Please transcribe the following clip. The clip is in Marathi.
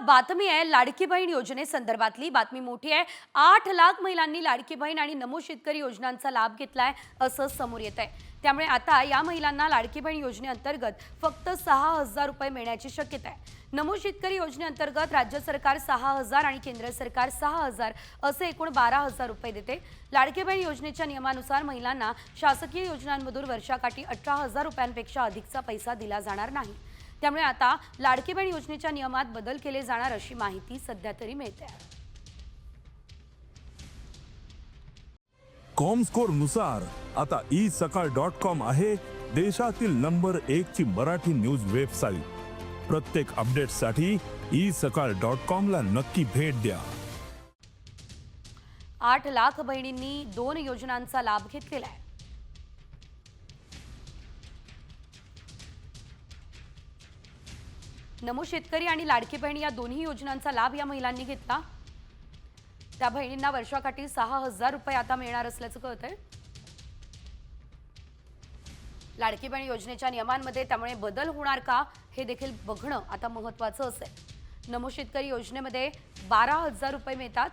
बातमी आहे लाडकी बहीण योजनेसंदर्भातली बातमी मोठी आहे। 8 लाख महिलांनी लाडकी बहीण आणि नमो शेतकरी योजनांचा लाभ घेतलाय असं समोर येत आहे। त्यामुळे आता या महिलांना लाडकी बहीण योजनेअंतर्गत फक्त 6000 रुपये मिळण्याची शक्यता आहे। नमो शेतकरी योजनेअंतर्गत राज्य सरकार 6000 आणि केंद्र सरकार 6000 असे एकूण 12000 रुपये देते। लाडकी बहीण योजनेच्या नियमानुसार महिलांना शासकीय योजनांमधून वर्षाकाठी 18000 रुपयांपेक्षा अधिकचा पैसा दिला जाणार नाही। त्यामुळे आता लाडकी बहीण योजनेच्या नियमात बदल केले जाणार अशी माहिती सध्या तरी मिळते आहे। कॉमस्कोर नुसार आता isakal.com आहे देशातील नंबर 1 ची मराठी न्यूज वेबसाईट। प्रत्येक अपडेटसाठी isakal.com ला नक्की भेट द्या। 8 लाख बहिणींनी 2 योजनांचा लाभ घेतलेला आहे। नमो शेतकरी आणि लाडकी बहीण या दोन्ही योजनांचा लाभ या महिलांनी घेतला। त्या बहिणींना वर्षाकाठी 6000 रुपये आता मिळणार असल्याचं कळतंय। लाडकी बहीण योजनेच्या नियमांमध्ये त्यामुळे बदल होणार का हे देखील बघणं आता महत्त्वाचं असेल। नमो शेतकरी योजनेमध्ये 12000 रुपये मिळतात।